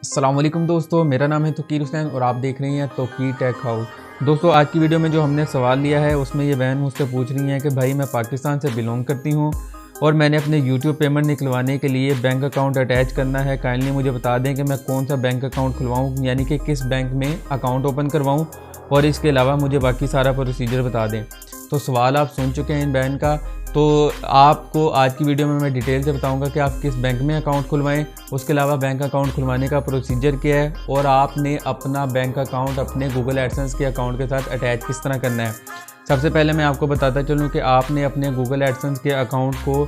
अस्सलाम वालेकुम दोस्तों, मेरा नाम है तोकीर हुसैन और आप देख रहे हैं तोकीर टेक हाउस। दोस्तों, आज की वीडियो में जो हमने सवाल लिया है उसमें ये बहन मुझसे पूछ रही है कि भाई मैं पाकिस्तान से बिलोंग करती हूँ और मैंने अपने यूट्यूब पेमेंट निकलवाने के लिए बैंक अकाउंट अटैच करना है। काइंडली मुझे बता दें कि मैं कौन सा बैंक अकाउंट खुलवाऊँ, यानी कि किस बैंक में अकाउंट ओपन करवाऊँ और इसके अलावा मुझे बाकी सारा प्रोसीजर बता दें। तो सवाल आप सुन चुके हैं इन बहन का, तो आपको आज की वीडियो में मैं डिटेल से बताऊंगा कि आप किस बैंक में अकाउंट खुलवाएं, उसके अलावा बैंक अकाउंट खुलवाने का प्रोसीजर क्या है और आपने अपना बैंक अकाउंट अपने गूगल एडसेंस के अकाउंट के साथ अटैच किस तरह करना है। सबसे पहले मैं आपको बताता चलूँ कि आपने अपने गूगल एडसेंस के अकाउंट को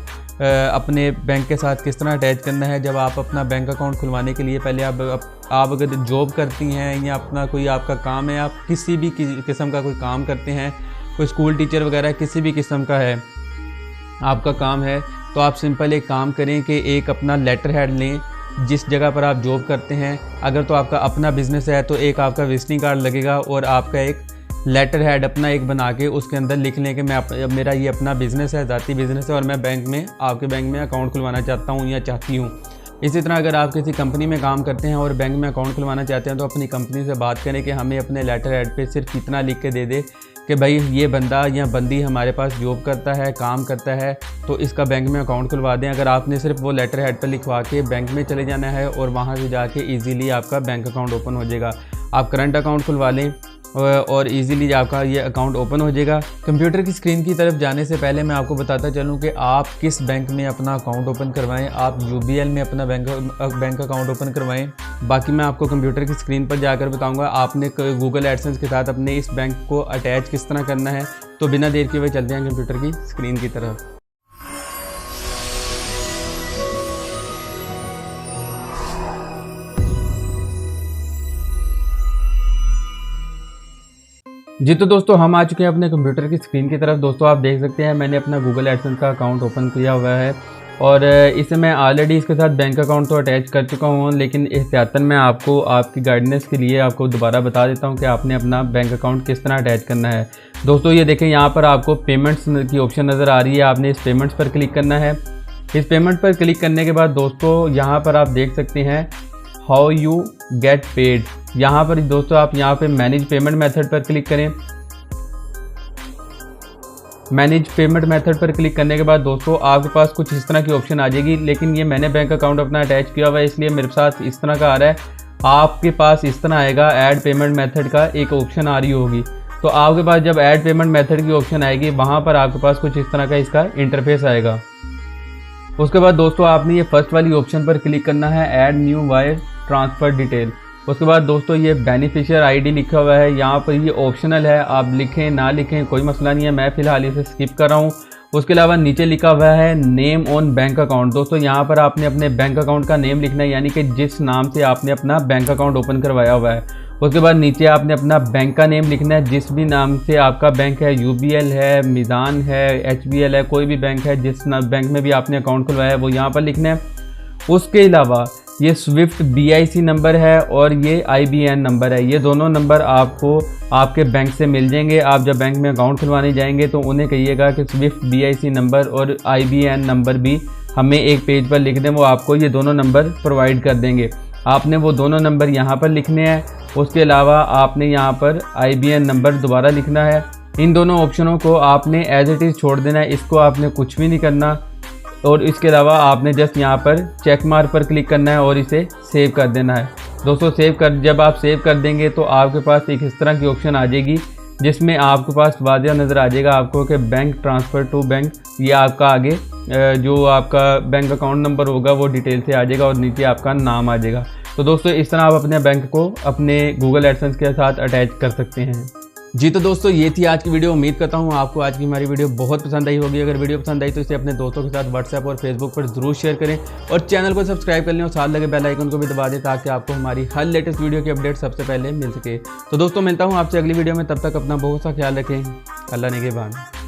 अपने बैंक के साथ किस तरह अटैच करना है। जब आप अपना बैंक अकाउंट खुलवाने के लिए पहले आप अगर जॉब करती हैं या अपना कोई आपका काम है, आप किसी भी किस्म का कोई काम करते हैं, कोई स्कूल टीचर वगैरह किसी भी किस्म का है आपका काम है, तो आप सिंपल एक काम करें कि एक अपना लेटर हेड लें जिस जगह पर आप जॉब करते हैं। अगर तो आपका अपना बिज़नेस है तो एक आपका विजिटिंग कार्ड लगेगा और आपका एक लेटर हेड अपना एक बना के उसके अंदर लिख लें कि मेरा ये अपना बिज़नेस है, ज़ाती बिज़नेस है और मैं बैंक में आपके बैंक में अकाउंट खुलवाना चाहता हूँ या चाहती हूँ। इसी तरह अगर आप किसी कंपनी में काम करते हैं और बैंक में अकाउंट खुलवाना चाहते हैं तो अपनी कंपनी से बात करें कि हमें अपने लेटर हेड पे सिर्फ इतना लिख के दे दे कि भाई ये बंदा या बंदी हमारे पास जॉब करता है, काम करता है, तो इसका बैंक में अकाउंट खुलवा दें। अगर आपने सिर्फ वो लेटर हेड पर लिखवा के बैंक में चले जाना है और वहाँ से जाके इजीली आपका बैंक अकाउंट ओपन हो जाएगा। आप करंट अकाउंट खुलवा लें और इजीली आपका ये अकाउंट ओपन हो जाएगा। कंप्यूटर की स्क्रीन की तरफ जाने से पहले मैं आपको बताता चलूँ कि आप किस बैंक में अपना अकाउंट ओपन करवाएं। आप UBL में अपना बैंक अकाउंट ओपन करवाएं। बाकी मैं आपको कंप्यूटर की स्क्रीन पर जाकर बताऊंगा आपने गूगल एडसेंस के साथ अपने इस बैंक को अटैच किस तरह करना है। तो बिना देर किए हुए चलते हैं कंप्यूटर की स्क्रीन की तरफ। जी तो दोस्तों, हम आ चुके हैं अपने कंप्यूटर की स्क्रीन की तरफ। दोस्तों, आप देख सकते हैं मैंने अपना गूगल एडसेंस का अकाउंट ओपन किया हुआ है और इसे मैं ऑलरेडी इसके साथ बैंक अकाउंट तो अटैच कर चुका हूँ, लेकिन एहतियातन मैं आपको आपकी गाइडेंस के लिए आपको दोबारा बता देता हूँ कि आपने अपना बैंक अकाउंट किस तरह अटैच करना है। दोस्तों, ये देखें, यहाँ पर आपको पेमेंट्स की ऑप्शन नज़र आ रही है। आपने इस पेमेंट्स पर क्लिक करना है। इस पेमेंट पर क्लिक करने के बाद दोस्तों यहाँ पर आप देख सकते हैं हाउ यू गेट पेड। यहाँ पर दोस्तों आप यहाँ पे मैनेज पेमेंट मेथड पर क्लिक करें। मैनेज पेमेंट मेथड पर क्लिक करने के बाद दोस्तों आपके पास कुछ इस तरह की ऑप्शन आ जाएगी, लेकिन ये मैंने बैंक अकाउंट अपना अटैच किया हुआ है इसलिए मेरे साथ इस तरह का आ रहा है। आपके पास इस तरह आएगा, ऐड पेमेंट मेथड का एक ऑप्शन आ रही होगी। तो आपके पास जब ऐड पेमेंट मेथड की ऑप्शन आएगी वहाँ पर आपके पास कुछ इस तरह का इसका इंटरफेस आएगा। उसके बाद दोस्तों आपने ये फर्स्ट वाली ऑप्शन पर क्लिक करना है, add new wire transfer detail. उसके बाद दोस्तों ये बेनिफिशियर आईडी लिखा हुआ है, यहाँ पर ये ऑप्शनल है, आप लिखें ना लिखें कोई मसला नहीं है, मैं फ़िलहाल इसे स्किप कर रहा हूँ। उसके अलावा नीचे लिखा हुआ है नेम ऑन बैंक अकाउंट। दोस्तों यहाँ पर आपने अपने बैंक अकाउंट का नेम लिखना है, यानी कि जिस नाम से आपने अपना बैंक अकाउंट ओपन करवाया हुआ है। उसके बाद नीचे आपने अपना बैंक का नेम लिखना है, जिस भी नाम से आपका बैंक है, UBL है, मिज़ान है, HBL है, कोई भी बैंक है, जिस बैंक में भी आपने अकाउंट खुलवाया है वो यहाँ पर लिखना है। उसके अलावा ये स्विफ्ट BIC नंबर है और ये IBN नंबर है, ये दोनों नंबर आपको आपके बैंक से मिल जाएंगे। आप जब बैंक में अकाउंट खुलवाने जाएंगे तो उन्हें कहिएगा कि स्विफ्ट BIC नंबर और IBN नंबर भी हमें एक पेज पर लिख दें, वो आपको ये दोनों नंबर प्रोवाइड कर देंगे। आपने वो दोनों नंबर यहाँ पर लिखने हैं। उसके अलावा आपने यहाँ पर IBN नंबर दोबारा लिखना है। इन दोनों ऑप्शनों को आपने एज इट इज़ छोड़ देना है, इसको आपने कुछ भी नहीं करना। और इसके अलावा आपने जस्ट यहाँ पर चेक मार्क पर क्लिक करना है और इसे सेव कर देना है। दोस्तों जब आप सेव कर देंगे तो आपके पास एक इस तरह की ऑप्शन आ जाएगी जिसमें आपके पास वाज़ेह नज़र आ जाएगा आपको कि बैंक ट्रांसफ़र टू बैंक। ये आपका आगे जो आपका बैंक अकाउंट नंबर होगा वो डिटेल से आ जाएगा और नीचे आपका नाम आ जाएगा। तो दोस्तों इस तरह आप अपने बैंक को अपने गूगल एडसेंस के साथ अटैच कर सकते हैं। जी तो दोस्तों ये थी आज की वीडियो। उम्मीद करता हूँ आपको आज की हमारी वीडियो बहुत पसंद आई होगी। अगर वीडियो पसंद आई तो इसे अपने दोस्तों के साथ व्हाट्सएप और फेसबुक पर जरूर शेयर करें और चैनल को सब्सक्राइब कर लें और साथ लगे बेल आइकन को भी दबा दें ताकि आपको हमारी हर लेटेस्ट वीडियो की अपडेट सबसे पहले मिल सके। तो दोस्तों मिलता हूँ आपसे अगली वीडियो में, तब तक अपना बहुत सा ख्याल रखें। अल्लाह निगहबान।